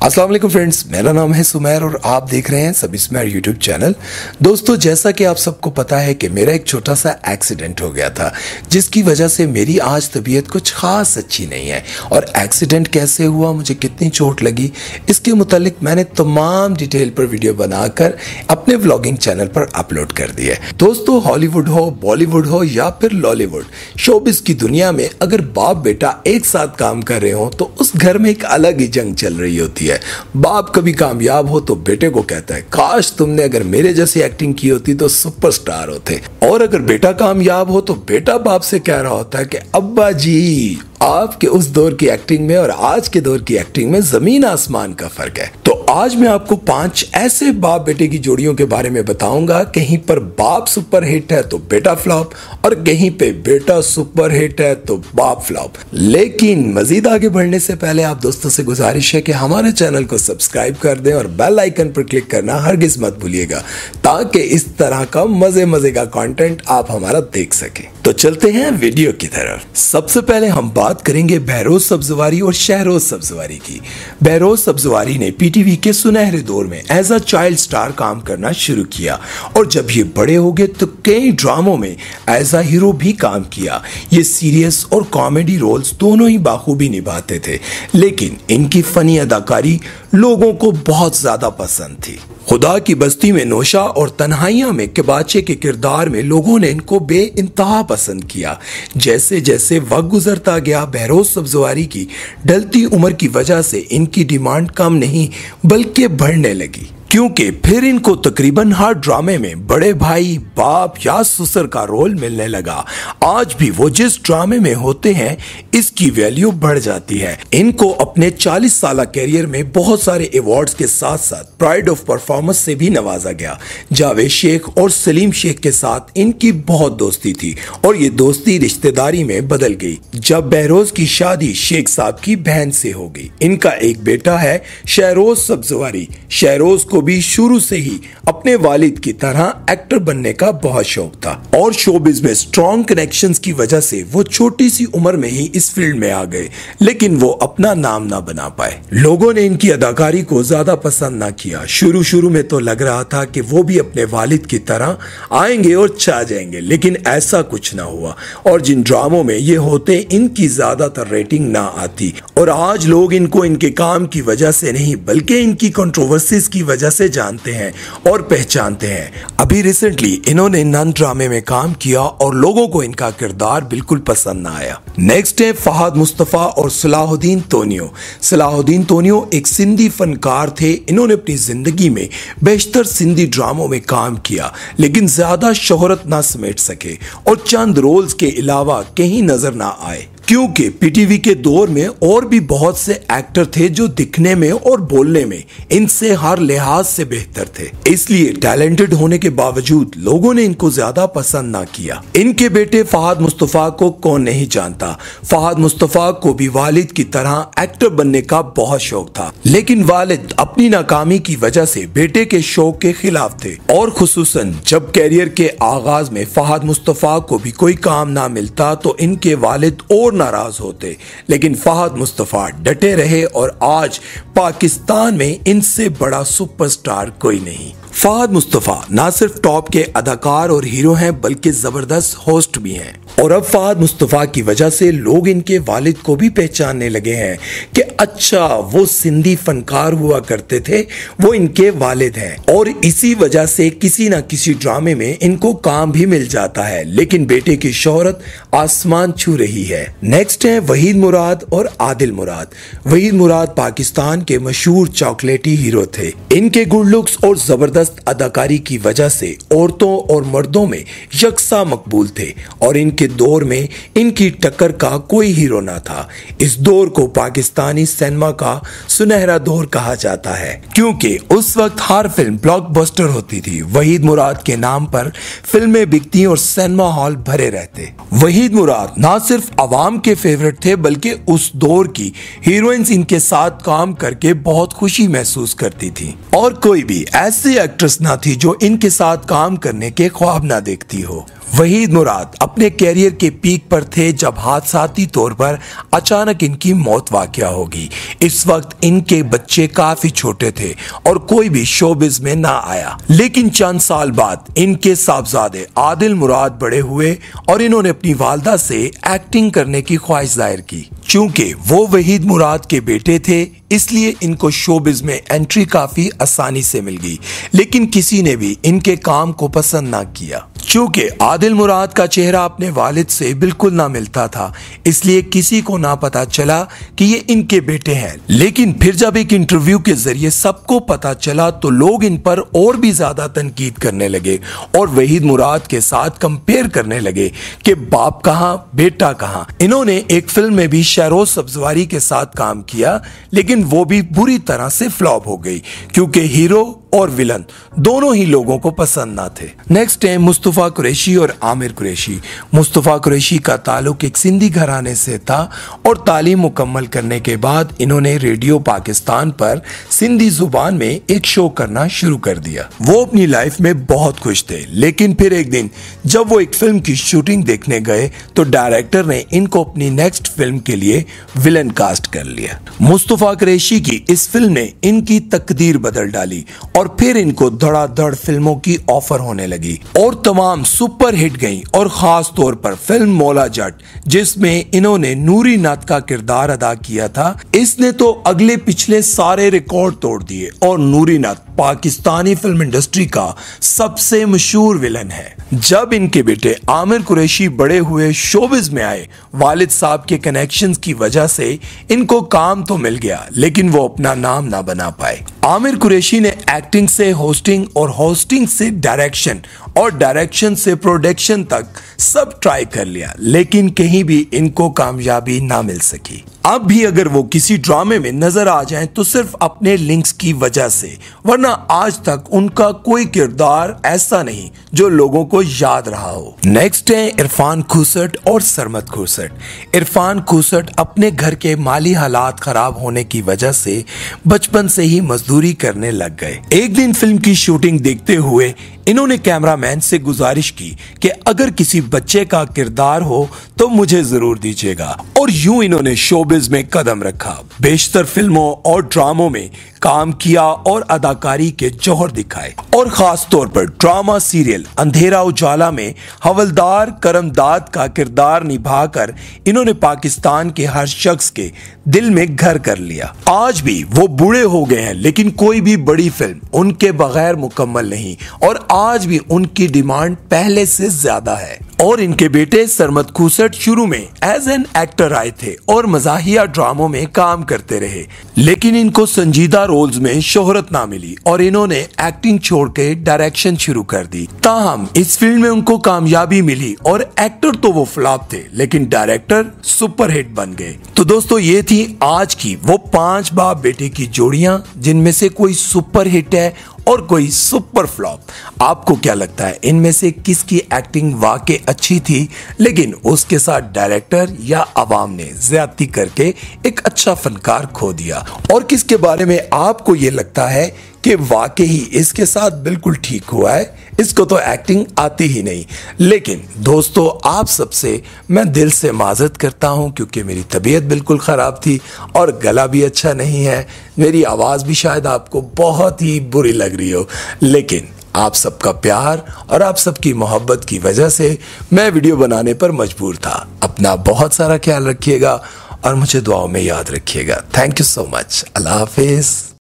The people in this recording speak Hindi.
अस्सलाम वालेकुम फ्रेंड्स, मेरा नाम है सुमैर और आप देख रहे हैं सभी सुमैर यूट्यूब चैनल। दोस्तों, जैसा कि आप सबको पता है कि मेरा एक छोटा सा एक्सीडेंट हो गया था, जिसकी वजह से मेरी आज तबीयत कुछ खास अच्छी नहीं है। और एक्सीडेंट कैसे हुआ, मुझे कितनी चोट लगी, इसके मुतालिक मैंने तमाम डिटेल पर वीडियो बनाकर अपने व्लॉगिंग चैनल पर अपलोड कर दिया है। दोस्तों, हॉलीवुड हो, बॉलीवुड हो या फिर लॉलीवुड, शोबिस की दुनिया में अगर बाप बेटा एक साथ काम कर रहे हो तो उस घर में एक अलग ही जंग चल रही होती है। बाप कभी कामयाब हो तो बेटे को कहता है, काश तुमने अगर मेरे जैसी एक्टिंग की होती तो सुपरस्टार होते। और अगर बेटा कामयाब हो तो बेटा बाप से कह रहा होता है कि अब्बा जी, आपके उस दौर की एक्टिंग में और आज के दौर की एक्टिंग में जमीन आसमान का फर्क है। तो आज मैं आपको 5 ऐसे बाप बेटे की जोड़ियों के बारे में बताऊंगा। कहीं पर बाप सुपर हिट है तो बेटा फ्लॉप, और कहीं पे बेटा सुपर हिट है तो बाप फ्लॉप। लेकिन मजीद आगे बढ़ने से पहले आप दोस्तों से गुजारिश है कि हमारे चैनल को सब्सक्राइब कर दें और बेल आइकन पर क्लिक करना हरगिज मत भूलिएगा, ताकि इस तरह का मजे मजे का कंटेंट आप हमारा देख सकें। तो चलते हैं वीडियो की तरफ। सबसे पहले हम बात करेंगे बहरोज सब्जवारी और शहरोज सब्जवारी की। बहरोज सब्जवारी ने पीटीवी के सुनहरे दौर में एज अ चाइल्ड स्टार काम करना शुरू किया, और जब ये बड़े हो गए तो कई ड्रामों में एज अ हीरो भी काम किया। ये सीरियस और कॉमेडी रोल्स दोनों ही बाखूबी निभाते थे, लेकिन इनकी फनी अदाकारी लोगों को बहुत ज्यादा पसंद थी। खुदा की बस्ती में नौशा और तन्हाइयां में किबाचे के किरदार में लोगों ने इनको बेइंतहा पसंद किया। जैसे जैसे वक्त गुजरता गया, बहरोज सब्जवारी की ढलती उम्र की वजह से इनकी डिमांड कम नहीं बल्कि बढ़ने लगी, क्योंकि फिर इनको तकरीबन हर ड्रामे में बड़े भाई, बाप या ससुर का रोल मिलने लगा। आज भी वो जिस ड्रामे में होते हैं इसकी वैल्यू बढ़ जाती है। इनको अपने 40 साल कैरियर में बहुत सारे अवार्ड्स के साथ साथ प्राइड ऑफ परफॉर्मेंस से भी नवाजा गया। जावेद शेख और सलीम शेख के साथ इनकी बहुत दोस्ती थी, और ये दोस्ती रिश्तेदारी में बदल गई जब बहरोज की शादी शेख साहब की बहन से हो गई। इनका एक बेटा है शहरोज सब्जवारी। शहरोज को भी शुरू से ही अपने वालिद की तरह एक्टर बनने का बहुत शौक था, और शोबिज में स्ट्रॉन्ग कनेक्शंस की वजह से वो छोटी सी उम्र में ही इस फील्ड में आ गए, लेकिन वो अपना नाम ना बना पाए। लोगों ने इनकी अदाकारी को ज्यादा पसंद ना किया। शुरू में तो लग रहा था कि वो भी अपने वालिद की तरह आएंगे और छा जाएंगे, लेकिन ऐसा कुछ ना हुआ, और जिन ड्रामों में ये होते इनकी ज्यादातर रेटिंग ना आती। और आज लोग इनको इनके काम की वजह से नहीं बल्कि इनकी कंट्रोवर्सीज की वजह से जानते हैं और पहचानते हैं। अभी रिसेंटली इन्होंने नन ड्रामे में काम किया और लोगों को इनका किरदार बिल्कुल पसंद ना आया। नेक्स्ट है फहद मुस्तफा और सलाहुद्दीन तोनियो। सलाहुद्दीन तोनियो एक सिंधी फनकार थे। इन्होंने अपनी जिंदगी में बेशतर सिंधी ड्रामों में काम किया, लेकिन ज्यादा शोहरत ना समेट सके और चंद रोल्स के अलावा कहीं नजर ना आए, क्योंकि पीटीवी के दौर में और भी बहुत से एक्टर थे जो दिखने में और बोलने में इनसे हर लिहाज से बेहतर थे। इसलिए टैलेंटेड होने के बावजूद लोगों ने इनको ज्यादा पसंद ना किया। इनके बेटे फहद मुस्तफा को कौन नहीं जानता। फहद मुस्तफा को भी वालिद की तरह एक्टर बनने का बहुत शौक था, लेकिन वालिद अपनी नाकामी की वजह से बेटे के शौक के खिलाफ थे, और खुसूसन जब कैरियर के आगाज में फहद मुस्तफा को भी कोई काम ना मिलता तो इनके वालिद और नाराज होते। लेकिन फहद मुस्तफा डटे रहे, और आज पाकिस्तान में इनसे बड़ा सुपरस्टार कोई नहीं। फहद मुस्तफा ना सिर्फ टॉप के अदाकार और हीरो हैं बल्कि जबरदस्त होस्ट भी हैं, और अब फहद मुस्तफा की वजह से लोग इनके वालिद को भी पहचानने लगे हैं कि अच्छा, वो सिंधी फनकार हुआ करते थे, वो इनके वालिद हैं। और इसी वजह से किसी ना किसी ड्रामे में इनको काम भी मिल जाता है, लेकिन बेटे की शोहरत आसमान छू रही है। नेक्स्ट है वहीद मुराद और आदिल मुराद। वहीद मुराद पाकिस्तान के मशहूर चॉकलेटी हीरो थे। इनके गुड लुक्स और जबरदस्त अदाकारी की वजह से औरतों और मर्दों में यकसा मकबूल थे, और इनके दौर में इनकी टक्कर का कोई हीरो ना था। इस दौर को पाकिस्तानी सिनेमा का सुनहरा दौर कहा जाता है, क्योंकि उस वक्त हर फिल्म ब्लॉकबस्टर होती थी। वहीद मुराद के नाम पर फिल्में बिकती और सिनेमा हॉल भरे रहते। वहीद मुराद ना सिर्फ अवाम के फेवरेट थे बल्कि उस दौर की हीरोइंस इनके साथ काम करके बहुत खुशी महसूस करती थी, और कोई भी ऐसी एक्ट्रेस ना थी जो इनके साथ काम करने के ख्वाब ना देखती हो। वहीद मुराद अपने कैरियर के पीक पर थे जब हादसाती तौर पर अचानक इनकी मौत वाक़या होगी। इस वक्त इनके बच्चे काफी छोटे थे और कोई भी शोबिज में ना आया। लेकिन चंद साल बाद इनके साहबजादे आदिल मुराद बड़े हुए और इन्होंने अपनी वालदा से एक्टिंग करने की ख्वाहिश जाहिर की। चूंकि वो वहीद मुराद के बेटे थे, इसलिए इनको शोबिज में एंट्री काफी आसानी से मिल गई। लेकिन किसी ने भी इनके काम को पसंद ना किया। चूंकि आदिल मुराद का चेहरा अपने वालिद से बिल्कुल ना मिलता था, इसलिए किसी को ना पता चला कि ये इनके बेटे हैं। लेकिन फिर जब एक इंटरव्यू के जरिए सबको पता चला तो लोग इन पर और भी ज्यादा तनकीद करने लगे और वहीद मुराद के साथ कंपेयर करने लगे कि बाप कहां बेटा कहां। इन्होंने एक फिल्म में भी शहरोज सब्जवारी के साथ काम किया, लेकिन वो भी बुरी तरह से फ्लॉप हो गई क्योंकि हीरो और विलन दोनों ही लोगों को पसंद ना थे। नेक्स्ट है मुस्तफा कुरैशी और आमिर कुरैशी। मुस्तफा कुरैशी का ताल्लुक एक सिंधी घराने से था और तालीम मुकम्मल करने के बाद इन्होंने रेडियो पाकिस्तान पर सिंधी जुबान में एक शो करना शुरू कर दिया। वो अपनी लाइफ में बहुत खुश थे, लेकिन फिर एक दिन जब वो एक फिल्म की शूटिंग देखने गए तो डायरेक्टर ने इनको अपनी नेक्स्ट फिल्म के लिए विलन कास्ट कर लिया। मुस्तफा कुरैशी की इस फिल्म ने इनकी तकदीर बदल डाली और फिर इनको धड़ाधड़ फिल्मों की ऑफर होने लगी और तमाम सुपर हिट गईं। और खास तौर पर फिल्म मौला जट, जिसमें इन्होंने नूरी नाथ का किरदार अदा किया था, इसने तो अगले पिछले सारे रिकॉर्ड तोड़ दिए और नूरी नाथ पाकिस्तानी फिल्म इंडस्ट्री का सबसे मशहूर विलन है। जब इनके बेटे आमिर कुरैशी बड़े हुए, शोबिज में आए, वालिद साहब के कनेक्शंस की वजह से इनको काम तो मिल गया, लेकिन वो अपना नाम ना बना पाए। आमिर कुरैशी ने एक्टिंग से होस्टिंग और होस्टिंग से डायरेक्शन और डायरेक्शन से प्रोडक्शन तक सब ट्राई कर लिया, लेकिन कहीं भी इनको कामयाबी ना मिल सकी। अब भी अगर वो किसी ड्रामे में नजर आ जाएं तो सिर्फ अपने लिंक्स की वजह से, वरना आज तक उनका कोई किरदार ऐसा नहीं जो लोगों को याद रहा हो। नेक्स्ट है इरफान खूसट और सरमद खूसट। इरफान खूसट अपने घर के माली हालात खराब होने की वजह से बचपन से ही मजदूरी करने लग गए। एक दिन फिल्म की शूटिंग देखते हुए इन्होंने कैमरामैन से गुजारिश की कि अगर किसी बच्चे का किरदार हो तो मुझे जरूर दीजिएगा, और यूं इन्होंने शोबिज में कदम रखा। बेशतर फिल्मों और ड्रामों में काम किया और अदाकारी के जौहर दिखाए, और खास तौर पर ड्रामा सीरियल अंधेरा उजाला में हवलदार करमदाद का किरदार निभाकर इन्होंने पाकिस्तान के हर शख्स के दिल में घर कर लिया। आज भी वो बूढ़े हो गए हैं, लेकिन कोई भी बड़ी फिल्म उनके बगैर मुकम्मल नहीं, और आज भी उनकी डिमांड पहले से ज्यादा है। और इनके बेटे सरमद खूसट शुरू में एज एन एक्टर आए थे और मजाहिया ड्रामों में काम करते रहे, लेकिन इनको संजीदा रोल्स में शोहरत ना मिली और इन्होंने एक्टिंग छोड़ के डायरेक्शन शुरू कर दी। ताहम इस फील्ड में उनको कामयाबी मिली और एक्टर तो वो फ्लॉप थे, लेकिन डायरेक्टर सुपरहिट बन गए। तो दोस्तों, ये थी आज की वो 5 बाप बेटे की जोड़ियां, जिनमें से कोई सुपरहिट है और कोई सुपर फ्लॉप। आपको क्या लगता है, इनमें से किसकी एक्टिंग वाकई अच्छी थी, लेकिन उसके साथ डायरेक्टर या अवाम ने ज्यादती करके एक अच्छा फनकार खो दिया, और किसके बारे में आपको ये लगता है कि वाकई ही इसके साथ बिल्कुल ठीक हुआ है, इसको तो एक्टिंग आती ही नहीं। लेकिन दोस्तों, आप सबसे मैं दिल से माजरत करता हूं, क्योंकि मेरी तबीयत बिल्कुल ख़राब थी और गला भी अच्छा नहीं है, मेरी आवाज़ भी शायद आपको बहुत ही बुरी लग रही हो, लेकिन आप सबका प्यार और आप सबकी मोहब्बत की वजह से मैं वीडियो बनाने पर मजबूर था। अपना बहुत सारा ख्याल रखिएगा और मुझे दुआओं में याद रखिएगा। Thank you so much. अल्लाह हाफिज़।